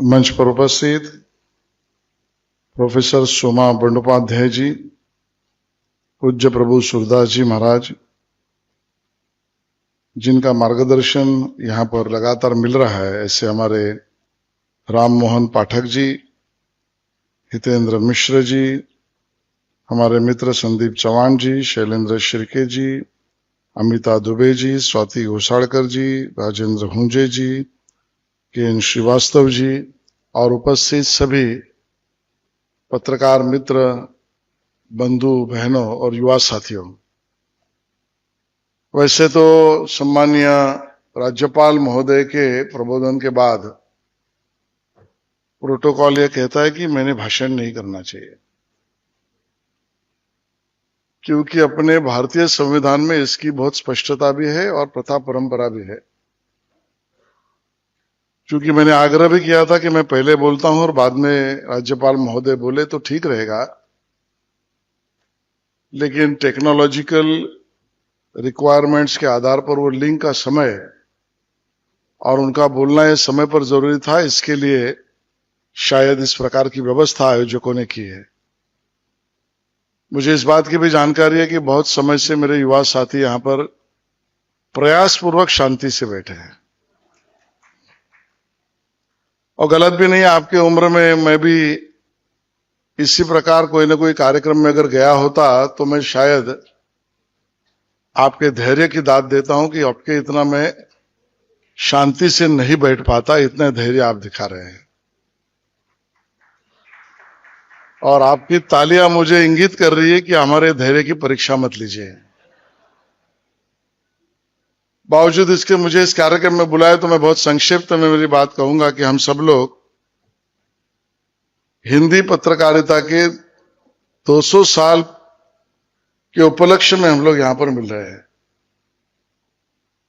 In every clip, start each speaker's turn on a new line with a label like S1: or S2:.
S1: मंच पर उपस्थित प्रोफेसर सोमा बंडोपाध्याय जी, पूज्य प्रभु सूरदास जी महाराज, जिनका मार्गदर्शन यहाँ पर लगातार मिल रहा है, ऐसे हमारे राम मोहन पाठक जी, हितेंद्र मिश्र जी, हमारे मित्र संदीप चौहान जी, शैलेंद्र शिर्के जी, अमिता दुबे जी, स्वाति घोषाड़कर जी, राजेंद्र हुंजे जी, के श्रीवास्तव जी और उपस्थित सभी पत्रकार मित्र, बंधु बहनों और युवा साथियों। वैसे तो सम्मानीय राज्यपाल महोदय के प्रबोधन के बाद प्रोटोकॉल यह कहता है कि मैंने भाषण नहीं करना चाहिए, क्योंकि अपने भारतीय संविधान में इसकी बहुत स्पष्टता भी है और प्रथा परंपरा भी है। क्योंकि मैंने आग्रह भी किया था कि मैं पहले बोलता हूं और बाद में राज्यपाल महोदय बोले तो ठीक रहेगा, लेकिन टेक्नोलॉजिकल रिक्वायरमेंट्स के आधार पर वो लिंक का समय और उनका बोलना ये समय पर जरूरी था, इसके लिए शायद इस प्रकार की व्यवस्था आयोजकों ने की है। मुझे इस बात की भी जानकारी है कि बहुत समय से मेरे युवा साथी यहां पर प्रयासपूर्वक शांति से बैठे हैं और गलत भी नहीं है। आपकी उम्र में मैं भी इसी प्रकार कोई ना कोई कार्यक्रम में अगर गया होता तो मैं शायद आपके धैर्य की दाद देता हूं कि आपके इतना मैं शांति से नहीं बैठ पाता, इतना धैर्य आप दिखा रहे हैं और आपकी तालियां मुझे इंगित कर रही है कि हमारे धैर्य की परीक्षा मत लीजिए। बावजूद इसके मुझे इस कार्यक्रम में बुलाया तो मैं बहुत संक्षिप्त में मेरी बात कहूंगा कि हम सब लोग हिंदी पत्रकारिता के 200 साल के उपलक्ष्य में हम लोग यहां पर मिल रहे हैं।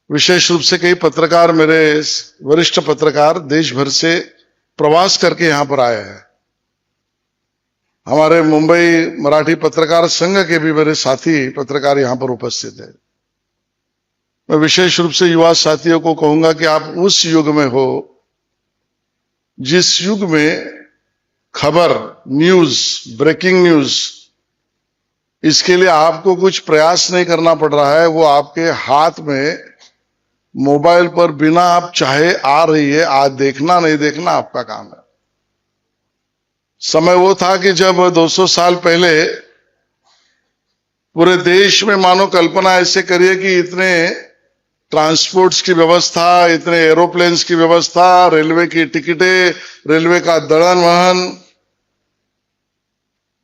S1: विशेष रूप से कई पत्रकार, मेरे वरिष्ठ पत्रकार देश भर से प्रवास करके यहां पर आए हैं। हमारे मुंबई मराठी पत्रकार संघ के भी मेरे साथी पत्रकार यहां पर उपस्थित हैं। मैं विशेष रूप से युवा साथियों को कहूंगा कि आप उस युग में हो जिस युग में खबर, न्यूज, ब्रेकिंग न्यूज, इसके लिए आपको कुछ प्रयास नहीं करना पड़ रहा है, वो आपके हाथ में मोबाइल पर बिना आप चाहे आ रही है। आज देखना नहीं देखना आपका काम है। समय वो था कि जब 200 साल पहले पूरे देश में, मानो कल्पना ऐसे करिए कि इतने ट्रांसपोर्ट्स की व्यवस्था, इतने एरोप्लेन्स की व्यवस्था, रेलवे की टिकटें, रेलवे का दड़न वहन,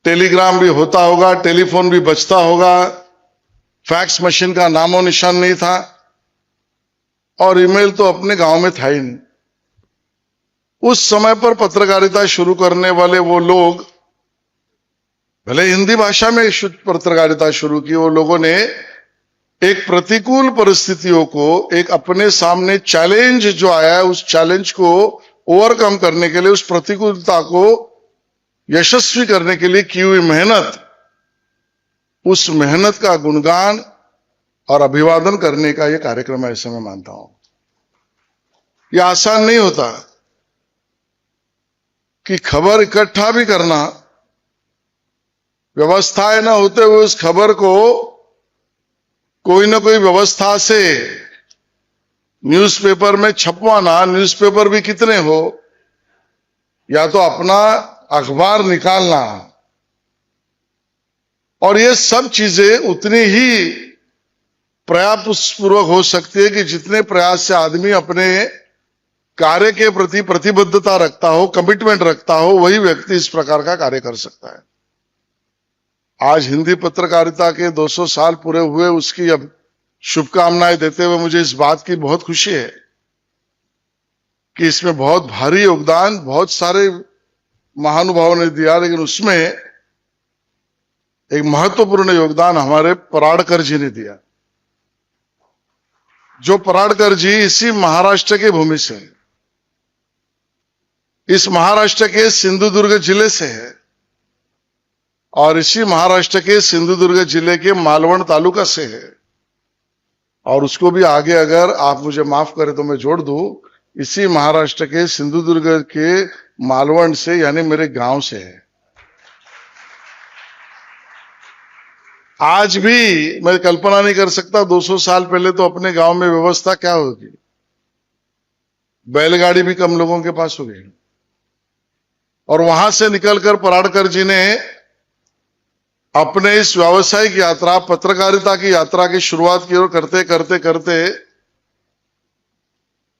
S1: टेलीग्राम भी होता होगा, टेलीफोन भी बजता होगा, फैक्स मशीन का नामो निशान नहीं था और ईमेल तो अपने गांव में था ही नहीं। उस समय पर पत्रकारिता शुरू करने वाले वो लोग, भले हिंदी भाषा में पत्रकारिता शुरू की, वो लोगों ने एक प्रतिकूल परिस्थितियों को, एक अपने सामने चैलेंज जो आया है, उस चैलेंज को ओवरकम करने के लिए, उस प्रतिकूलता को यशस्वी करने के लिए की हुई मेहनत, उस मेहनत का गुणगान और अभिवादन करने का यह कार्यक्रम है, ऐसे मैं मानता हूं। यह आसान नहीं होता कि खबर इकट्ठा भी करना, व्यवस्थाएं ना होते हुए उस खबर को कोई ना कोई व्यवस्था से न्यूज़पेपर में छपवाना। न्यूज़पेपर भी कितने हो, या तो अपना अखबार निकालना, और ये सब चीजें उतनी ही प्रयासपूर्वक हो सकती है कि जितने प्रयास से आदमी अपने कार्य के प्रति प्रतिबद्धता रखता हो, कमिटमेंट रखता हो, वही व्यक्ति इस प्रकार का कार्य कर सकता है। आज हिंदी पत्रकारिता के 200 साल पूरे हुए, उसकी अब शुभकामनाएं देते हुए मुझे इस बात की बहुत खुशी है कि इसमें बहुत भारी योगदान बहुत सारे महानुभावों ने दिया, लेकिन उसमें एक महत्वपूर्ण योगदान हमारे पराड़कर जी ने दिया। जो पराड़कर जी इसी महाराष्ट्र के भूमि से है, इस महाराष्ट्र के सिंधुदुर्ग जिले से है और इसी महाराष्ट्र के सिंधुदुर्ग जिले के मालवण तालुका से है। और उसको भी आगे अगर आप मुझे माफ करें तो मैं जोड़ दूं, इसी महाराष्ट्र के सिंधुदुर्ग के मालवण से, यानी मेरे गांव से है। आज भी मैं कल्पना नहीं कर सकता 200 साल पहले तो अपने गांव में व्यवस्था क्या होगी। बैलगाड़ी भी कम लोगों के पास हो गई। और वहां से निकलकर पराड़कर जी ने अपने इस व्यावसायिक यात्रा, पत्रकारिता की यात्रा की शुरुआत की और करते करते करते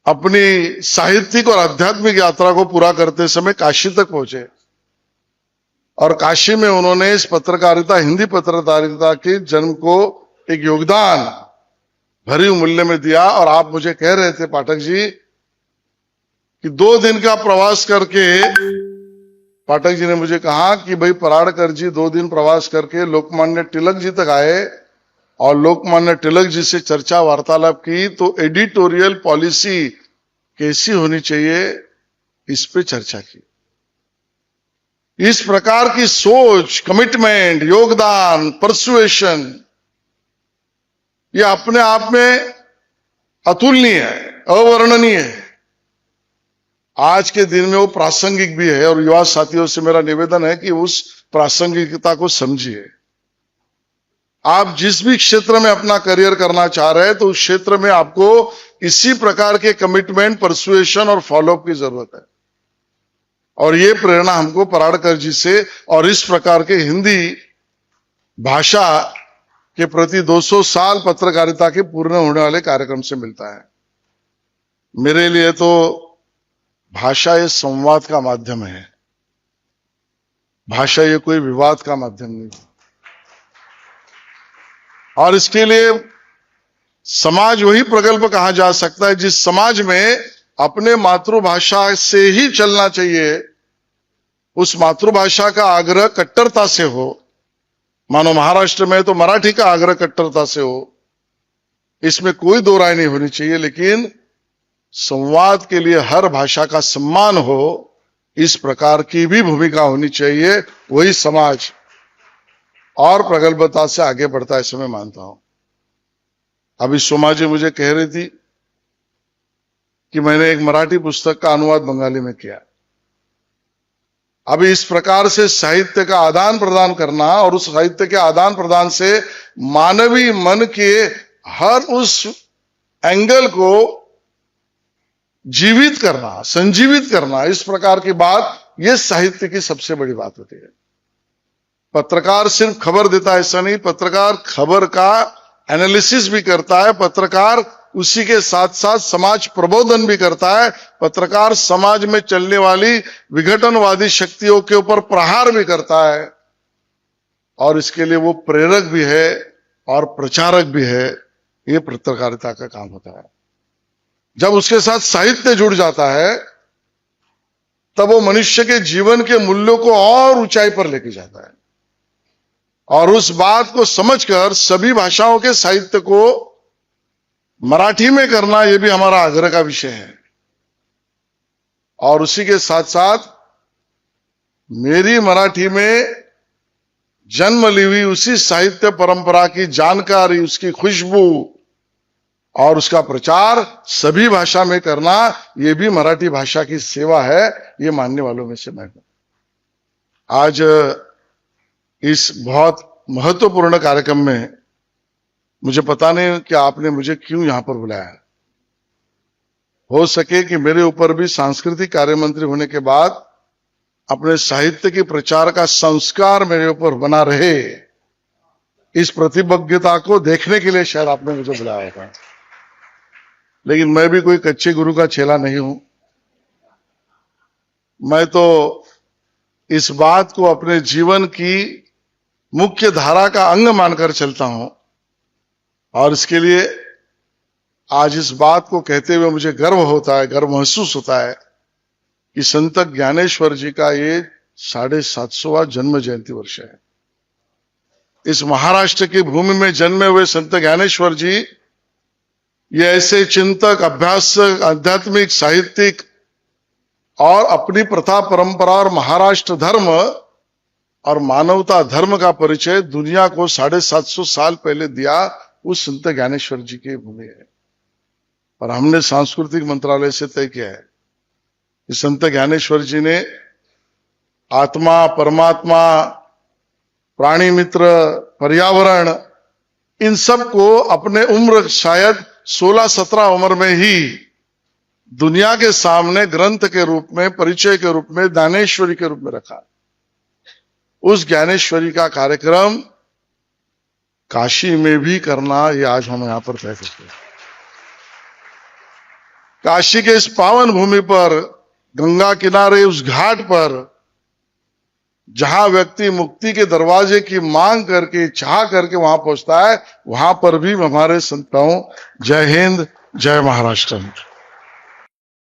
S1: अपनी साहित्यिक और आध्यात्मिक यात्रा को पूरा करते समय काशी तक पहुंचे। और काशी में उन्होंने इस पत्रकारिता, हिंदी पत्रकारिता के जन्म को एक योगदान भरी मूल्य में दिया। और आप मुझे कह रहे थे पाठक जी कि 2 दिन का प्रवास करके, पाठक जी ने मुझे कहा कि भाई पराड़कर जी 2 दिन प्रवास करके लोकमान्य तिलक जी तक आए और लोकमान्य तिलक जी से चर्चा वार्तालाप की, तो एडिटोरियल पॉलिसी कैसी होनी चाहिए इस पे चर्चा की। इस प्रकार की सोच, कमिटमेंट, योगदान, परसुएशन, ये अपने आप में अतुलनीय है, अवर्णनीय है। आज के दिन में वो प्रासंगिक भी है। और युवा साथियों से मेरा निवेदन है कि उस प्रासंगिकता को समझिए। आप जिस भी क्षेत्र में अपना करियर करना चाह रहे हैं तो उस क्षेत्र में आपको इसी प्रकार के कमिटमेंट, परसुएशन और फॉलोअप की जरूरत है। और ये प्रेरणा हमको पराड़कर जी से और इस प्रकार के हिंदी भाषा के प्रति 200 साल पत्रकारिता के पूर्ण होने वाले कार्यक्रम से मिलता है। मेरे लिए तो भाषा ये संवाद का माध्यम है, भाषा ये कोई विवाद का माध्यम नहीं। और इसके लिए समाज वही प्रगल्भ कहा जा सकता है जिस समाज में अपने मातृभाषा से ही चलना चाहिए, उस मातृभाषा का आग्रह कट्टरता से हो। मानो महाराष्ट्र में तो मराठी का आग्रह कट्टरता से हो, इसमें कोई दो राय नहीं होनी चाहिए। लेकिन संवाद के लिए हर भाषा का सम्मान हो, इस प्रकार की भी भूमिका होनी चाहिए। वही समाज और प्रगल्भता से आगे बढ़ता है, ऐसा मैं मानता हूं। अभी सोमा जी मुझे कह रही थी कि मैंने एक मराठी पुस्तक का अनुवाद बंगाली में किया। अभी इस प्रकार से साहित्य का आदान प्रदान करना और उस साहित्य के आदान प्रदान से मानवीय मन के हर उस एंगल को जीवित करना, संजीवित करना, इस प्रकार की बात, यह साहित्य की सबसे बड़ी बात होती है। पत्रकार सिर्फ खबर देता है ऐसा नहीं, पत्रकार खबर का एनालिसिस भी करता है, पत्रकार उसी के साथ साथ समाज प्रबोधन भी करता है, पत्रकार समाज में चलने वाली विघटनवादी शक्तियों के ऊपर प्रहार भी करता है। और इसके लिए वो प्रेरक भी है और प्रचारक भी है। ये पत्रकारिता का काम होता है। जब उसके साथ साहित्य जुड़ जाता है तब वो मनुष्य के जीवन के मूल्यों को और ऊंचाई पर लेके जाता है। और उस बात को समझकर सभी भाषाओं के साहित्य को मराठी में करना, यह भी हमारा आग्रह का विषय है। और उसी के साथ साथ मेरी मराठी में जन्म ली हुई उसी साहित्य परंपरा की जानकारी, उसकी खुशबू और उसका प्रचार सभी भाषा में करना, यह भी मराठी भाषा की सेवा है। ये मानने वालों में से मैं हूं। आज इस बहुत महत्वपूर्ण कार्यक्रम में मुझे पता नहीं कि आपने मुझे क्यों यहां पर बुलाया। हो सके कि मेरे ऊपर भी सांस्कृतिक कार्य मंत्री होने के बाद अपने साहित्य के प्रचार का संस्कार मेरे ऊपर बना रहे, इस प्रतिबद्धता को देखने के लिए शायद आपने मुझे बुलाया था। लेकिन मैं भी कोई कच्चे गुरु का चेला नहीं हूं। मैं तो इस बात को अपने जीवन की मुख्य धारा का अंग मानकर चलता हूं। और इसके लिए आज इस बात को कहते हुए मुझे गर्व होता है, गर्व महसूस होता है कि संत ज्ञानेश्वर जी का ये 750वां जन्म जयंती वर्ष है। इस महाराष्ट्र की भूमि में जन्मे हुए संत ज्ञानेश्वर जी ये ऐसे चिंतक, अभ्यासक, आध्यात्मिक, साहित्यिक और अपनी प्रथा परंपरा और महाराष्ट्र धर्म और मानवता धर्म का परिचय दुनिया को 750 साल पहले दिया, उस संत ज्ञानेश्वर जी की भूमि है। और हमने सांस्कृतिक मंत्रालय से तय किया है कि संत ज्ञानेश्वर जी ने आत्मा, परमात्मा, प्राणी मित्र, पर्यावरण, इन सब को अपने उम्र शायद 16-17 उम्र में ही दुनिया के सामने ग्रंथ के रूप में, परिचय के रूप में, ज्ञानेश्वरी के रूप में रखा। उस ज्ञानेश्वरी का कार्यक्रम काशी में भी करना, ये आज हम यहां पर तय करते हैं। काशी के इस पावन भूमि पर, गंगा किनारे उस घाट पर, जहां व्यक्ति मुक्ति के दरवाजे की मांग करके, चाह करके वहां पहुंचता है, वहां पर भी हमारे संताओं जय हिंद, जय महाराष्ट्र।